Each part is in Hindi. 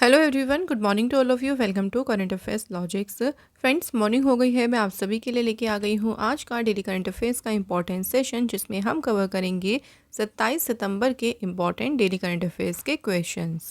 Hello everyone, good morning to all of you. Welcome to current affairs logics. Friends, morning हो गई है। मैं आप सभी के लिए लेके आ गई हूँ आज का डेली करंट अफेयर्स का इंपॉर्टेंट सेशन, जिसमें हम कवर करेंगे 27 सितंबर के इंपॉर्टेंट डेली करंट अफेयर्स के क्वेश्चंस।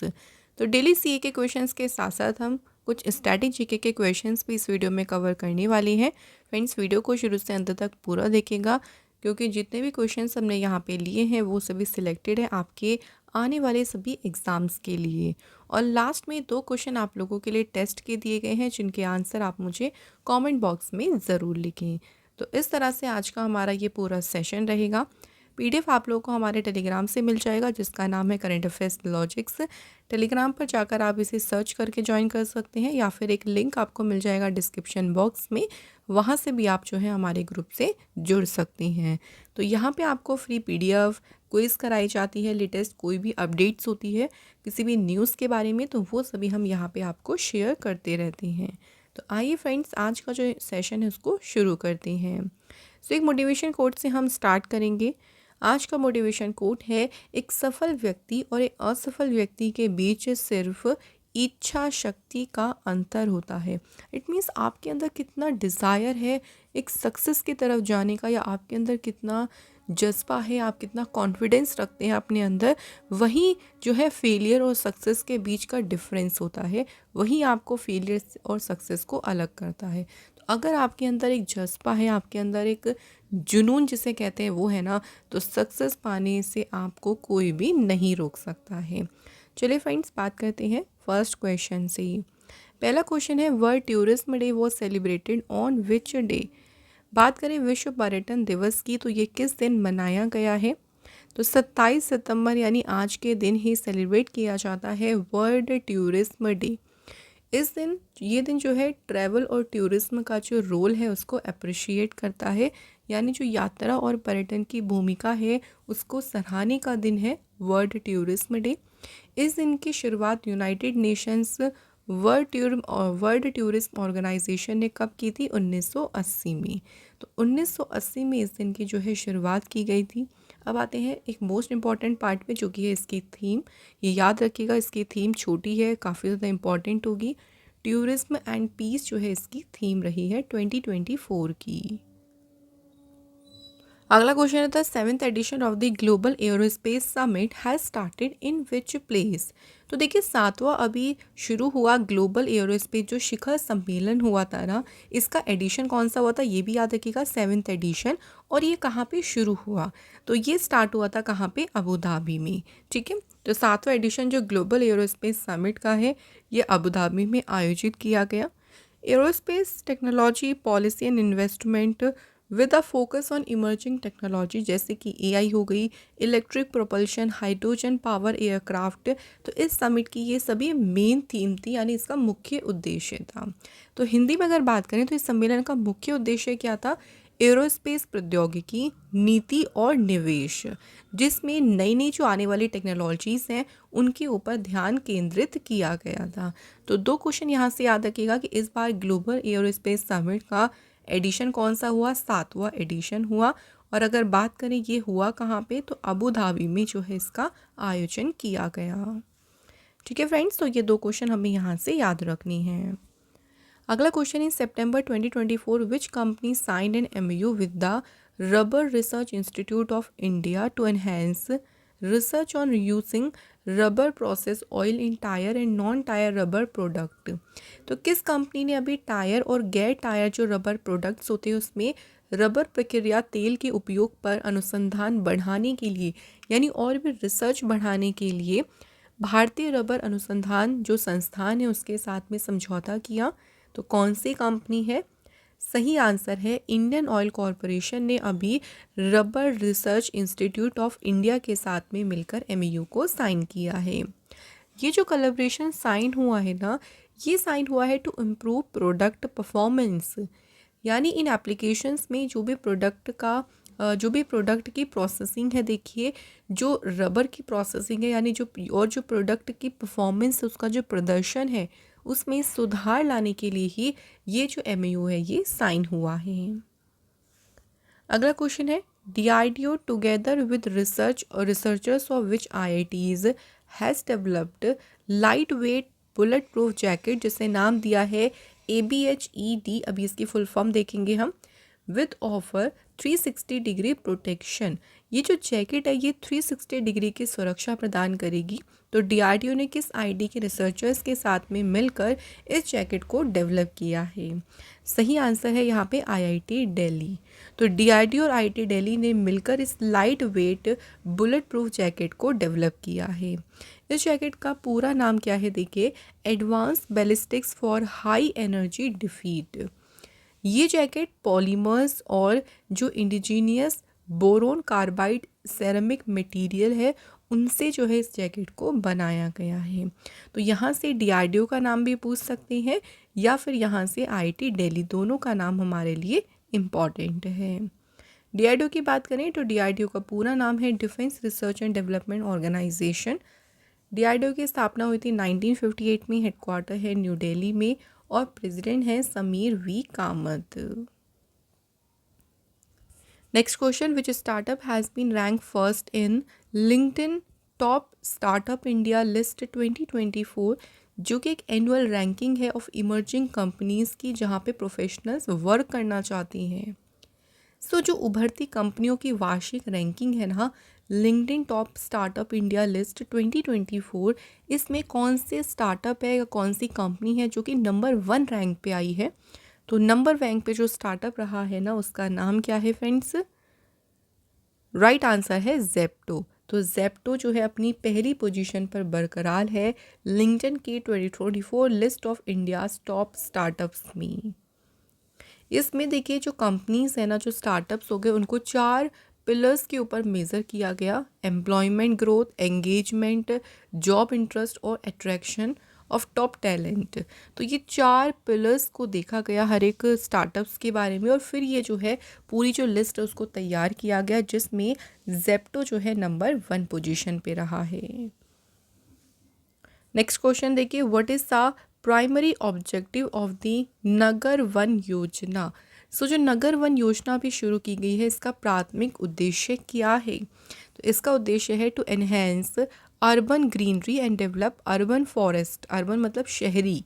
तो डेली सीए के क्वेश्चंस के साथ साथ हम कुछ स्टैटिक जीके के क्वेश्चंस भी इस वीडियो में कवर करने वाले हैं। फ्रेंड्स, वीडियो को शुरू से अंत तक पूरा देखेगा, क्योंकि जितने भी क्वेश्चंस हमने यहाँ पे लिए हैं वो सभी सिलेक्टेड है आपके आने वाले सभी एग्ज़ाम्स के लिए। और लास्ट में 2 क्वेश्चन आप लोगों के लिए टेस्ट के दिए गए हैं, जिनके आंसर आप मुझे कमेंट बॉक्स में ज़रूर लिखें। तो इस तरह से आज का हमारा ये पूरा सेशन रहेगा। पीडीएफ आप लोगों को हमारे टेलीग्राम से मिल जाएगा, जिसका नाम है करंट अफेयर्स लॉजिक्स। टेलीग्राम पर जाकर आप इसे सर्च करके ज्वाइन कर सकते हैं, या फिर एक लिंक आपको मिल जाएगा डिस्क्रिप्शन बॉक्स में, वहाँ से भी आप जो है हमारे ग्रुप से जुड़ सकती हैं। तो यहाँ पे आपको फ्री पीडीएफ, क्विज़ कराई जाती है, लेटेस्ट कोई भी अपडेट्स होती है किसी भी न्यूज़ के बारे में, तो वो सभी हम यहाँ पे आपको शेयर करते रहते हैं। तो आइए फ्रेंड्स, आज का जो सेशन है उसको शुरू करते हैं। सो एक मोटिवेशन कोट से हम स्टार्ट करेंगे। आज का मोटिवेशन कोट है, एक सफल व्यक्ति और एक असफल व्यक्ति के बीच सिर्फ इच्छा शक्ति का अंतर होता है। इट मीन्स आपके अंदर कितना डिज़ायर है एक सक्सेस की तरफ जाने का, या आपके अंदर कितना जज्बा है, आप कितना कॉन्फिडेंस रखते हैं अपने अंदर, वही जो है फेलियर और सक्सेस के बीच का डिफरेंस होता है। वही आपको फेलियर और सक्सेस को अलग करता है। तो अगर आपके अंदर एक जज्बा है, आपके अंदर एक जुनून जिसे कहते हैं वो है ना, तो सक्सेस पाने से आपको कोई भी नहीं रोक सकता है। चलिए फ्रेंड्स, बात करते हैं फर्स्ट क्वेश्चन से ही। पहला क्वेश्चन है, world tourism day was celebrated on which day. बात करें विश्व पर्यटन दिवस की, तो ये किस दिन मनाया गया है? तो 27 सितंबर यानी आज के दिन ही सेलिब्रेट किया जाता है वर्ल्ड टूरिज्म डे। इस दिन ये दिन जो है ट्रैवल और टूरिज्म का जो रोल है उसको अप्रिशिएट करता है, यानी जो यात्रा और पर्यटन की भूमिका है उसको सराहने का दिन है वर्ल्ड टूरिज्म डे। इस दिन की शुरुआत United Nations World Tourism Organisation ने कब की थी? 1980 में। तो 1980 में इस दिन की जो है शुरुआत की गई थी। अब आते हैं एक मोस्ट इम्पॉर्टेंट पार्ट पे, जो कि है इसकी थीम। ये याद रखिएगा, इसकी थीम छोटी है, काफ़ी ज़्यादा इम्पॉर्टेंट होगी। टूरिज्म एंड पीस जो है इसकी थीम रही है 2024 की। अगला क्वेश्चन है, the 7th edition of the global aerospace summit has started in which place. तो देखिए, 7वां अभी शुरू हुआ ग्लोबल एरोस्पेस जो शिखर सम्मेलन हुआ था ना, इसका एडिशन कौन सा हुआ था ये भी याद रखिएगा, 7th एडिशन। और ये कहाँ पे शुरू हुआ? तो ये स्टार्ट हुआ था कहाँ पे? अबू धाबी में। ठीक है, तो 7वां एडिशन जो ग्लोबल एरोस्पेस समिट का है, ये अबू धाबी में आयोजित किया गया। Aerospace technology policy and investment with a focus on emerging technology, जैसे कि एआई हो गई, electric propulsion, hydrogen power aircraft. तो इस समिट की ये सभी मेन थीम थी, यानी इसका मुख्य उद्देश्य था। तो हिंदी में अगर बात करें तो इस सम्मेलन का मुख्य उद्देश्य क्या था? एरोस्पेस प्रौद्योगिकी, नीति और निवेश, जिसमें नई नई जो आने वाली टेक्नोलॉजीज़ हैं उनके ऊपर ध्यान केंद्रित किया गया था। तो 2 क्वेश्चन यहाँ से याद रखिएगा कि इस बार ग्लोबल एरोस्पेस समिट का एडिशन कौन सा हुआ? 7वां एडिशन हुआ। और अगर बात करें ये हुआ कहाँ पे, तो अबू धाबी में जो है इसका आयोजन किया गया। ठीक है फ्रेंड्स, तो ये 2 क्वेश्चन हमें यहाँ से याद रखनी है। अगला क्वेश्चन है, September 2024 which company signed an MOU with the rubber research institute of India to enhance research on using rubber process oil in tyre and non tyre rubber product. तो किस कंपनी ने अभी टायर और गैर टायर जो रबर प्रोडक्ट्स होते हैं उसमें रबर प्रक्रिया तेल के उपयोग पर अनुसंधान बढ़ाने के लिए, यानी और भी रिसर्च बढ़ाने के लिए, भारतीय रबर अनुसंधान जो संस्थान है उसके साथ में समझौता किया? तो कौन सी कंपनी है? सही आंसर है इंडियन ऑयल कॉरपोरेशन ने अभी rubber research institute of India के साथ में मिलकर एमओयू को साइन किया है। ये जो कोलैबोरेशन साइन हुआ है ना, ये साइन हुआ है टू इम्प्रूव प्रोडक्ट परफॉर्मेंस, यानी इन एप्लीकेशंस में जो भी प्रोडक्ट की प्रोसेसिंग है, देखिए जो रबर की प्रोसेसिंग है, यानी जो प्रोडक्ट की परफॉर्मेंस उसका जो प्रदर्शन है उसमें सुधार लाने के लिए ही ये जो एमओयू है ये साइन हुआ है। अगला क्वेश्चन है, DRDO together with researchers of which IITs has developed light weight bullet proof jacket जिसे नाम दिया है ABHED, अभी इसकी फुल फॉर्म देखेंगे हम, विद ऑफर 360 डिग्री प्रोटेक्शन। ये जो जैकेट है ये 360 डिग्री की सुरक्षा प्रदान करेगी। तो DRDO ने किस ID के रिसर्चर्स के साथ में मिलकर इस जैकेट को डेवलप किया है? सही आंसर है यहाँ पे IIT दिल्ली। तो DRDO और IIT दिल्ली ने मिलकर इस light weight bullet proof jacket को डेवलप किया है। इस जैकेट का पूरा नाम क्या है देखिए, advance ballistics for high energy defeat. ये जैकेट पॉलीमर्स और जो indigenous boron carbide ceramic material है उनसे जो है इस जैकेट को बनाया गया है। तो यहाँ से DRDO का नाम भी पूछ सकते हैं या फिर यहाँ से IIT दिल्ली, दोनों का नाम हमारे लिए इम्पॉर्टेंट है। DRDO की बात करें तो DRDO का पूरा नाम है defence research and development organisation. DRDO की स्थापना हुई थी 1958 में, हेडक्वार्टर है न्यू दिल्ली में और प्रेसिडेंट है Sameer V Kamath. Next question, which startup has been rank first in LinkedIn top startup India list 2024, जो कि एक एनुअल रैंकिंग है ऑफ इमर्जिंग कंपनीज़ की जहाँ पे प्रोफेशनल्स वर्क करना चाहती हैं। सो जो उभरती कंपनियों की वार्षिक रैंकिंग है ना, LinkedIn top startup India list 2024, इसमें कौन से स्टार्टअप है या कौन सी कंपनी है जो कि नंबर 1 रैंक पे आई है? तो नंबर रैंक पे जो स्टार्टअप रहा है ना उसका नाम क्या है फ्रेंड्स? राइट आंसर है जेप्टो। तो जेप्टो जो है अपनी पहली पोजीशन पर बरकरार है लिंक्डइन की 2024 list of India top startups में। इसमें देखिए जो कंपनीज है ना, जो स्टार्टअप्स हो गए, उनको 4 पिलर्स के ऊपर मेज़र किया गया, employment growth, engagement, job interest और अट्रैक्शन ऑफ टॉप टैलेंट। तो ये 4 पिलर्स को देखा गया हर एक स्टार्टअप्स के बारे में और फिर ये जो है पूरी जो लिस्ट है उसको तैयार किया गया जिसमें जेप्टो जो है नंबर 1 पोजीशन पे रहा है। नेक्स्ट क्वेश्चन देखिए, what is the primary objective of the Nagar one योजना? सो जो नगर वन योजना भी शुरू की गई है इसका प्राथमिक उद्देश्य क्या है? तो इसका उद्देश्य है to enhance urban greenery and develop urban forest. Urban मतलब शहरी,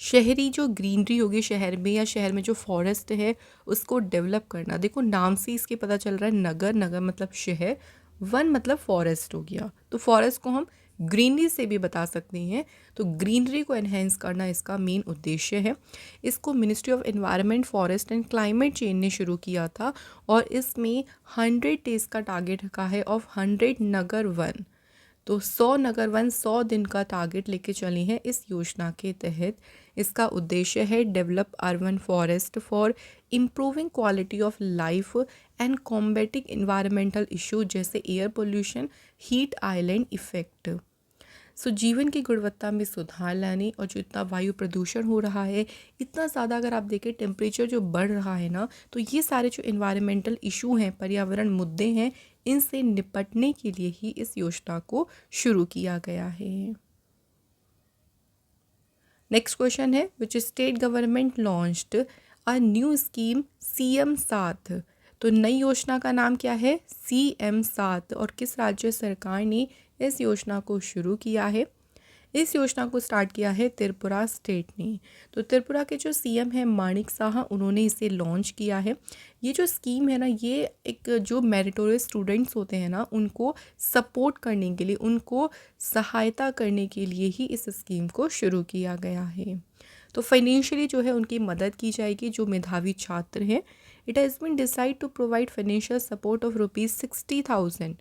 शहरी जो ग्रीनरी होगी शहर में या शहर में जो फॉरेस्ट है उसको डेवलप करना। देखो नाम से इसके पता चल रहा है नगर, नगर मतलब शहर, वन मतलब फॉरेस्ट हो गया। तो फॉरेस्ट को हम ग्रीनरी से भी बता सकते हैं। तो ग्रीनरी को एनहेंस करना इसका मेन उद्देश्य है। इसको ministry of environment, forest and climate change ने शुरू किया था और इसमें 100 डेज का टारगेट रखा है ऑफ 100 नगर वन। तो 100 नगर वन 100 दिन का टारगेट लेके चले हैं इस योजना के तहत। इसका उद्देश्य है develop urban forest for improving quality of life and combating environmental issue जैसे air pollution, heat island effect. So जीवन की गुणवत्ता में सुधार लाने और जो इतना वायु प्रदूषण हो रहा है, इतना ज़्यादा अगर आप देखें टेम्परेचर जो बढ़ रहा है ना, तो ये सारे जो इन्वायरमेंटल इशू हैं, पर्यावरण मुद्दे हैं, इनसे निपटने के लिए ही इस योजना को शुरू किया गया है। नेक्स्ट क्वेश्चन है, which state government launched a new scheme CM 7? तो नई योजना का नाम क्या है? CM 7। और किस राज्य सरकार ने इस योजना को शुरू किया है? इस योजना को स्टार्ट किया है त्रिपुरा स्टेट ने। तो त्रिपुरा के जो CM हैं माणिक साहा, उन्होंने इसे लॉन्च किया है। ये जो स्कीम है ना, ये एक जो मेरिटोरियस स्टूडेंट्स होते हैं ना उनको सपोर्ट करने के लिए, उनको सहायता करने के लिए ही इस स्कीम को शुरू किया गया है। तो फाइनेंशियली जो है उनकी मदद की जाएगी जो मेधावी छात्र हैं। It has been decide to provide financial support of ₹60,000।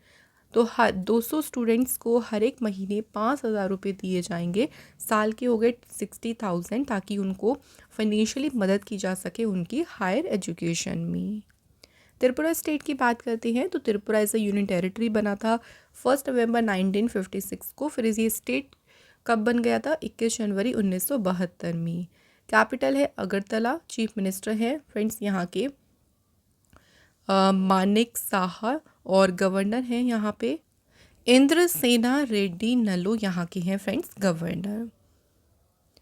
तो 200 स्टूडेंट्स को हर एक महीने 5,000 रुपये दिए जाएंगे। साल के हो गए 60,000 ताकि उनको फाइनेंशियली मदद की जा सके उनकी हायर एजुकेशन में। त्रिपुरा स्टेट की बात करते हैं तो Tripura as a union territory बना था 1 नवंबर 1956 को। फिर ये स्टेट कब बन गया था? 21 जनवरी 1972 में। कैपिटल है अगरतला। चीफ मिनिस्टर है फ्रेंड्स यहाँ के मानिक साहा और गवर्नर हैं यहाँ पे इंद्रसेना रेड्डी नल्लू, यहाँ के हैं फ्रेंड्स गवर्नर।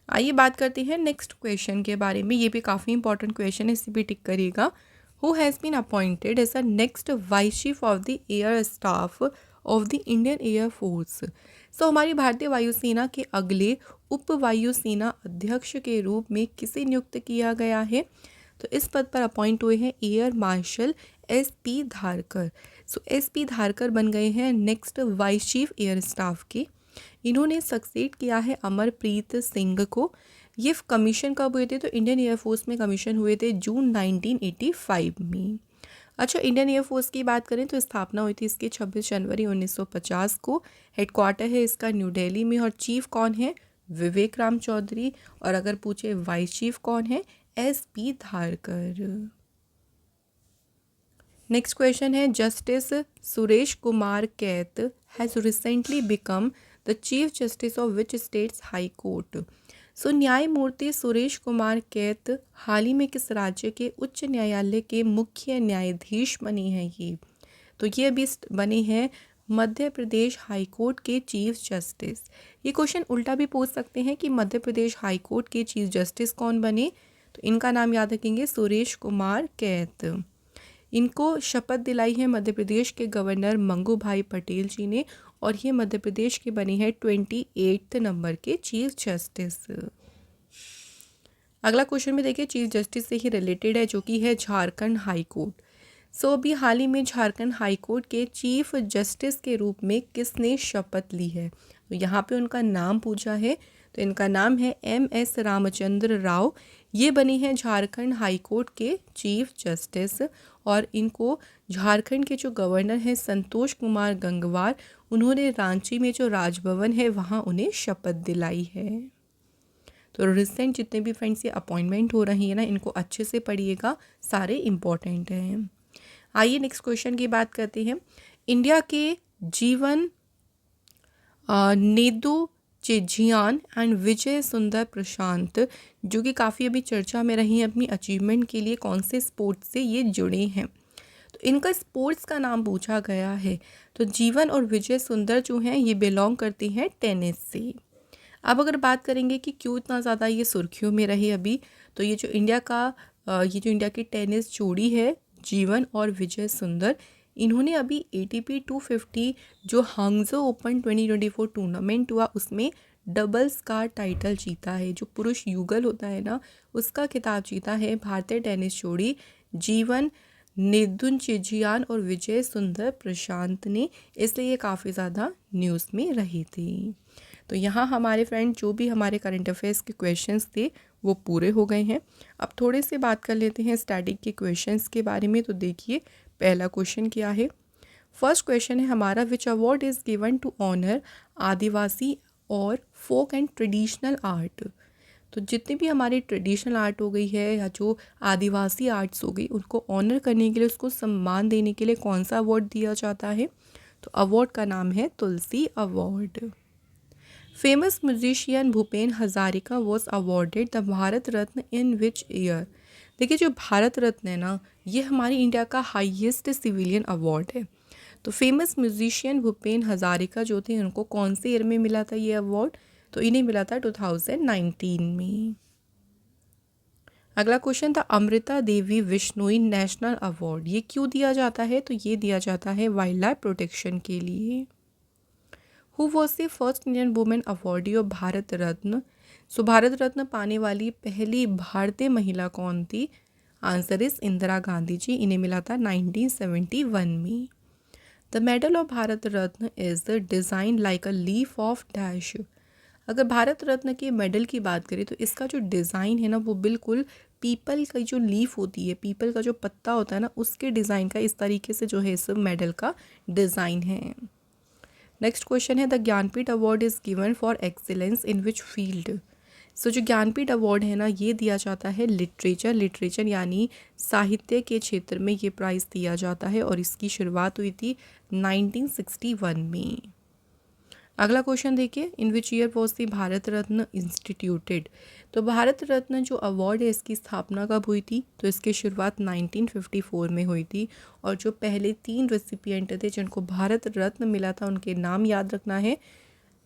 आइए बात करते हैं नेक्स्ट क्वेश्चन के बारे में। ये भी काफ़ी इंपॉर्टेंट क्वेश्चन है, इसे भी टिक करिएगा। Who has been appointed as a next vice chief of the air staff of the Indian air force? हमारी भारतीय वायुसेना के अगले उप वायुसेना अध्यक्ष के रूप में किसे नियुक्त किया गया है? तो इस पद पर अपॉइंट हुए हैं air marshal SP Dharkar. SP Dharkar बन गए हैं next vice chief air staff के। इन्होंने सक्सेड किया है अमरप्रीत सिंह को। ये कमीशन कब हुए थे? तो इंडियन एयरफोर्स में कमीशन हुए थे जून 1985 में। अच्छा, इंडियन एयरफोर्स की बात करें तो स्थापना हुई थी इसकी 26 जनवरी 1950 को। हेडक्वार्टर है इसका न्यू दिल्ली में और चीफ कौन है? विवेक राम चौधरी। और अगर पूछे वाइस चीफ कौन है? SP धारकर। नेक्स्ट क्वेश्चन है justice Suresh Kumar Kait has recently become the chief justice of which states high court? न्यायमूर्ति सुरेश कुमार कैत हाल ही में किस राज्य के उच्च न्यायालय के मुख्य न्यायाधीश बने हैं ये? तो ये अभी बने हैं मध्य प्रदेश हाई कोर्ट के चीफ जस्टिस। ये क्वेश्चन उल्टा भी पूछ सकते हैं कि मध्य प्रदेश हाई कोर्ट के चीफ जस्टिस कौन बने? तो इनका नाम याद रखेंगे सुरेश कुमार कैत। इनको शपथ दिलाई है मध्य प्रदेश के गवर्नर मंगू भाई पटेल जी ने और ये मध्य प्रदेश के बने हैं 28 नंबर के चीफ जस्टिस। अगला क्वेश्चन में देखिए चीफ जस्टिस से ही रिलेटेड है जो कि है झारखंड हाई कोर्ट। अभी हाल ही में झारखंड हाई कोर्ट के चीफ जस्टिस के रूप में किसने शपथ ली है? तो यहाँ पे उनका नाम पूछा है। तो इनका नाम है MS रामचंद्र राव। ये बने हैं झारखंड हाई कोर्ट के चीफ जस्टिस और इनको झारखंड के जो गवर्नर हैं संतोष कुमार गंगवार, उन्होंने रांची में जो राजभवन है वहाँ उन्हें शपथ दिलाई है। तो रिसेंट जितने भी फ्रेंड्स ये अपॉइंटमेंट हो रही है ना, इनको अच्छे से पढ़िएगा, सारे इम्पॉर्टेंट हैं। आइए नेक्स्ट क्वेश्चन की बात करते हैं। इंडिया के जीवन नेदू चिजियान एंड विजय सुंदर प्रशांत जो कि काफ़ी अभी चर्चा में रही हैं अपनी अचीवमेंट के लिए, कौन से स्पोर्ट्स से ये जुड़े हैं? तो इनका स्पोर्ट्स का नाम पूछा गया है। तो जीवन और विजय सुंदर जो हैं ये बिलोंग करती हैं टेनिस से। अब अगर बात करेंगे कि क्यों इतना ज़्यादा ये सुर्खियों में रहे अभी, तो ये जो इंडिया की टेनिस जोड़ी है जीवन और विजय सुंदर, इन्होंने अभी ATP 250 जो हांगझो ओपन 2024 टूर्नामेंट हुआ उसमें डबल्स का टाइटल जीता है। जो पुरुष युगल होता है ना, उसका खिताब जीता है भारतीय टेनिस जोड़ी जीवन नेदुनचेजियान और विजय सुंदर प्रशांत ने, इसलिए ये काफ़ी ज़्यादा न्यूज़ में रही थी। तो यहाँ हमारे फ्रेंड जो भी हमारे करंट अफेयर्स के क्वेश्चंस थे वो पूरे हो गए हैं। अब थोड़े से बात कर लेते हैं स्टैटिक के क्वेश्चंस के बारे में। तो देखिए पहला क्वेश्चन क्या है। फर्स्ट क्वेश्चन है हमारा, which award is given to honour आदिवासी और फोक एंड ट्रेडिशनल आर्ट? तो जितने भी हमारी ट्रेडिशनल आर्ट हो गई है या जो आदिवासी आर्ट्स हो गई, उनको ऑनर करने के लिए, उसको सम्मान देने के लिए कौन सा अवार्ड दिया जाता है? तो अवार्ड का नाम है Tulsi award. Famous musician Bhupen Hazarika was awarded the Bharat Ratna in which year? देखिए जो भारत रत्न है ना, ये हमारी इंडिया का हाईएस्ट सिविलियन अवार्ड है। तो फेमस म्यूजिशियन भूपेन हजारिका जो थे उनको कौन से ईयर में मिला था ये अवार्ड? तो इन्हें मिला था 2019 में। अगला क्वेश्चन था अमृता देवी विश्नोई नेशनल अवार्ड, ये क्यों दिया जाता है? तो ये दिया जाता है वाइल्ड लाइफ प्रोटेक्शन के लिए। Who was the first Indian women awardee of Bharat Ratna? Bharat Ratna पाने वाली पहली भारतीय महिला कौन थी? Answer is Indira Gandhi ji. इन्हें मिला था 1971 में। The medal of Bharat Ratna is the design like a leaf of dash. अगर भारत रत्न के मेडल की बात करें तो इसका जो डिज़ाइन है ना, वो बिल्कुल पीपल का जो लीफ होती है, पीपल का जो पत्ता होता है ना, उसके डिज़ाइन का इस तरीके से जो है इस मेडल का डिज़ाइन है। नेक्स्ट क्वेश्चन है the Jnanpith award is given for excellence in which field? जो ज्ञानपीठ अवार्ड है ना, ये दिया जाता है लिटरेचर यानी साहित्य के क्षेत्र में ये प्राइज़ दिया जाता है और इसकी शुरुआत हुई थी 1961 में। अगला क्वेश्चन देखिए, in which year was the Bharat Ratna instituted? तो भारत रत्न जो अवार्ड है इसकी स्थापना कब हुई थी? तो इसकी शुरुआत 1954 में हुई थी और जो पहले 3 रेसिपिएंट थे जिनको भारत रत्न मिला था उनके नाम याद रखना है,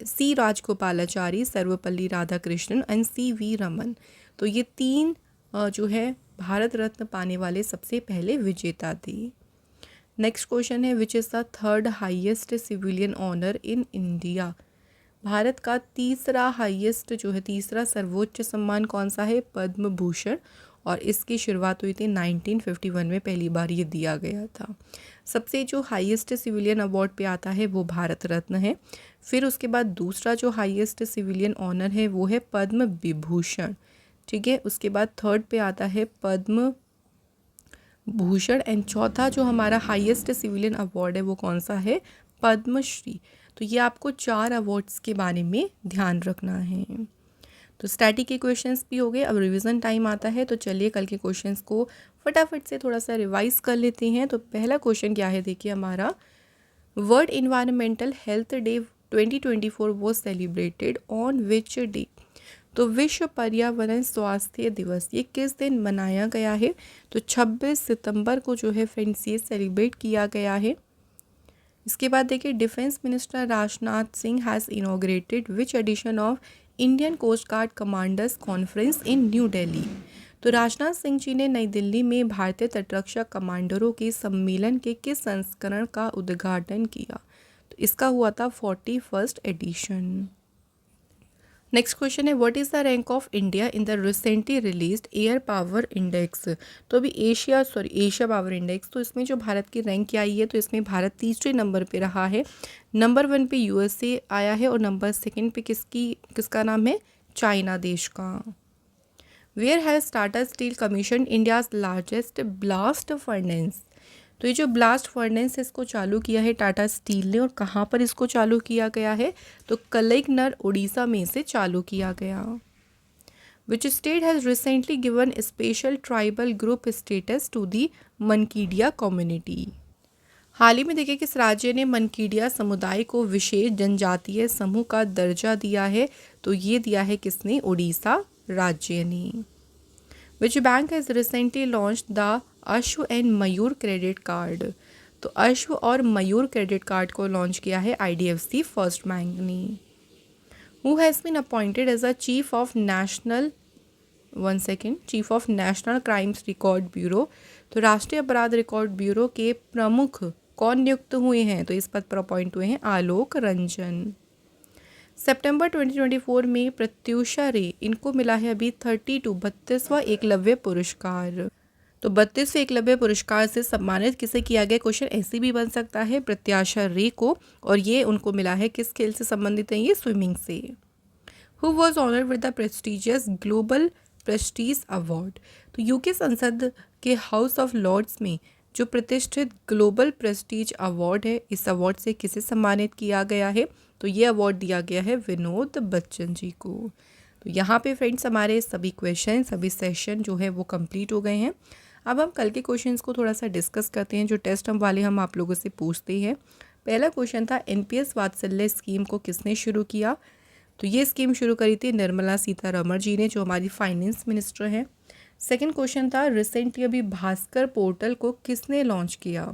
C Rajagopalachari, Sarvepalli Radhakrishnan and CV Raman. तो ये 3 जो है भारत रत्न पाने वाले सबसे पहले विजेता थे। नेक्स्ट क्वेश्चन है which is the third highest civilian honour in India? Bharat का तीसरा हाईएस्ट जो है, तीसरा सर्वोच्च सम्मान कौन सा है? पद्म भूषण। और इसकी शुरुआत हुई थी 1951 में, पहली बार ये दिया गया था। सबसे जो हाईएस्ट सिविलियन अवार्ड पे आता है वो भारत रत्न है। फिर उसके बाद दूसरा जो हाईएस्ट सिविलियन ऑनर है वो है पद्म विभूषण, ठीक है। उसके बाद थर्ड पे आता है पद्म भूषण एंड चौथा जो हमारा हाईएस्ट सिविलियन अवार्ड है वो कौन सा है? पद्मश्री। तो ये आपको 4 अवार्ड्स के बारे में ध्यान रखना है। तो स्टैटिक के क्वेश्चंस भी हो गए। अब रिवीजन टाइम आता है, तो चलिए कल के क्वेश्चंस को फटाफट से थोड़ा सा रिवाइज कर लेते हैं। तो पहला क्वेश्चन क्या है, देखिए हमारा, world environmental health day 2024 was celebrated on which day? तो विश्व पर्यावरण स्वास्थ्य दिवस ये किस दिन मनाया गया है? तो 26 सितंबर को जो है फ्रेंड्स ये सेलिब्रेट किया गया है। इसके बाद देखिए, defence minister Rajnath Singh has inaugurated which edition of Indian coast guard commanders conference in new Delhi? तो राजनाथ सिंह जी ने नई दिल्ली में भारतीय तटरक्षक कमांडरों के सम्मेलन के किस संस्करण का उद्घाटन किया? तो इसका हुआ था 41st एडिशन। नेक्स्ट क्वेश्चन है, what is the rank of India in the recently released air power index? तो अभी एशिया पावर इंडेक्स, तो इसमें जो भारत की रैंक क्या आई है, तो इसमें भारत तीसरे नंबर पे रहा है। नंबर 1 पे यूएसए आया है और नंबर 2 पे किसका नाम है? चाइना देश का। Where has Tata steel commission India's largest blast furnace? तो ये जो ब्लास्ट फर्नेस है इसको चालू किया है टाटा स्टील ने, और कहाँ पर इसको चालू किया गया है? तो कलेगनर उड़ीसा में से चालू किया गया। Which state has recently given special tribal group status to the Mankidia community? हाल ही में देखिए किस राज्य ने मनकीडिया समुदाय को विशेष जनजातीय समूह का दर्जा दिया है? तो ये दिया है किसने? उड़ीसा राज्य ने। Which bank has recently launch the Ashva and Mayur credit card? तो अश्व और मयूर क्रेडिट कार्ड को लॉन्च किया है IDFC फर्स्ट बैंक ने। Who has been appointed as a chief of national crimes record bureau? तो राष्ट्रीय अपराध रिकॉर्ड ब्यूरो के प्रमुख कौन नियुक्त हुए हैं? तो इस पद पर अपॉइंट हुए हैं आलोक रंजन। सितंबर 2024 में प्रत्युषा रे, इनको मिला है अभी 32वां एकलव्य पुरस्कार। तो 32वें एकलव्य पुरस्कार से सम्मानित किसे किया गया? क्वेश्चन ऐसे भी बन सकता है, प्रत्याशा रे को, और ये उनको मिला है किस खेल से संबंधित है? ये स्विमिंग से। Who was honoured with the prestigious global Prestige award? तो यूके संसद के हाउस ऑफ लॉर्ड्स में जो प्रतिष्ठित ग्लोबल प्रेस्टीज अवार्ड है, इस अवार्ड से किसे सम्मानित किया गया है? तो ये अवार्ड दिया गया है विनोद बच्चन जी को। तो यहाँ पे फ्रेंड्स हमारे सभी क्वेश्चन, सभी सेशन जो है वो कंप्लीट हो गए हैं। अब हम कल के क्वेश्चंस को थोड़ा सा डिस्कस करते हैं, जो टेस्ट हम आप लोगों से पूछते हैं। पहला क्वेश्चन था, NPS वात्सल्य स्कीम को किसने शुरू किया? तो ये स्कीम शुरू करी थी निर्मला सीतारमण जी ने, जो हमारी फाइनेंस मिनिस्टर हैं। सेकंड क्वेश्चन था, रिसेंटली अभी भास्कर पोर्टल को किसने लॉन्च किया?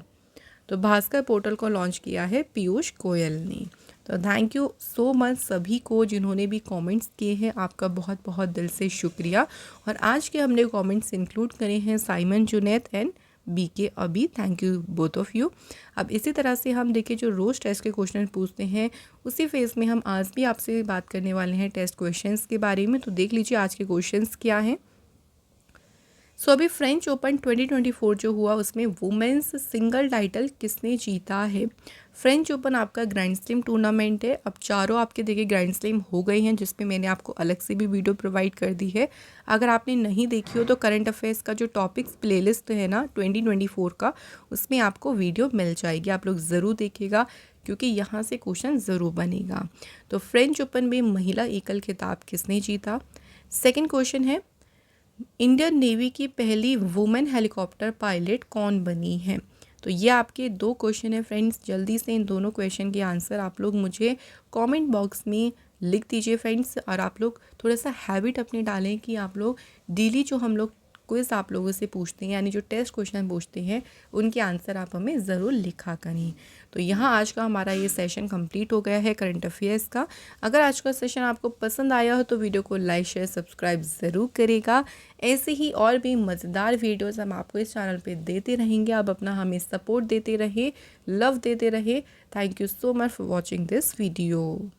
तो भास्कर पोर्टल को लॉन्च किया है पीयूष गोयल ने। तो थैंक यू सो मच सभी को जिन्होंने भी कमेंट्स किए हैं, आपका बहुत बहुत दिल से शुक्रिया। और आज के हमने कमेंट्स इंक्लूड करे हैं साइमन जुनैद एंड BK अभी, thank you both of you. अब इसी तरह से हम देखिए जो रोज़ टेस्ट के क्वेश्चन पूछते हैं उसी फेज़ में हम आज भी आपसे बात करने वाले हैं टेस्ट क्वेश्चंस के बारे में। तो देख लीजिए आज के क्वेश्चंस क्या हैं। सो अभी फ्रेंच ओपन 2024 जो हुआ उसमें वुमेन्स सिंगल टाइटल किसने जीता है? फ्रेंच ओपन आपका ग्रैंड स्लैम टूर्नामेंट है। अब चारों आपके देखिए ग्रैंड स्लैम हो गए हैं, जिसमें मैंने आपको अलग से भी वीडियो प्रोवाइड कर दी है। अगर आपने नहीं देखी हो तो करंट अफेयर्स का जो टॉपिक्स प्लेलिस्ट है ना 2024 का, उसमें आपको वीडियो मिल जाएगी, आप लोग ज़रूर देखिएगा क्योंकि यहाँ से क्वेश्चन ज़रूर बनेगा। तो फ्रेंच ओपन में महिला एकल खिताब किसने जीता? सेकेंड क्वेश्चन है, इंडियन नेवी की पहली वुमेन हेलीकॉप्टर पायलट कौन बनी है? तो ये आपके 2 क्वेश्चन है फ्रेंड्स। जल्दी से इन दोनों क्वेश्चन के आंसर आप लोग मुझे कमेंट बॉक्स में लिख दीजिए फ्रेंड्स। और आप लोग थोड़ा सा हैबिट अपनी डालें कि आप लोग डेली जो हम लोग क्विज़ आप लोगों से पूछते हैं, यानी जो टेस्ट क्वेश्चन पूछते हैं, उनके आंसर आप हमें ज़रूर लिखा करें। तो यहाँ आज का हमारा ये सेशन कंप्लीट हो गया है करंट अफेयर्स का। अगर आज का सेशन आपको पसंद आया हो तो वीडियो को लाइक शेयर सब्सक्राइब ज़रूर करेगा। ऐसे ही और भी मज़ेदार वीडियोज़ हम आपको इस चैनल पे देते रहेंगे। आप अपना हमें सपोर्ट देते रहे, लव देते रहे। Thank you so much for watching this video.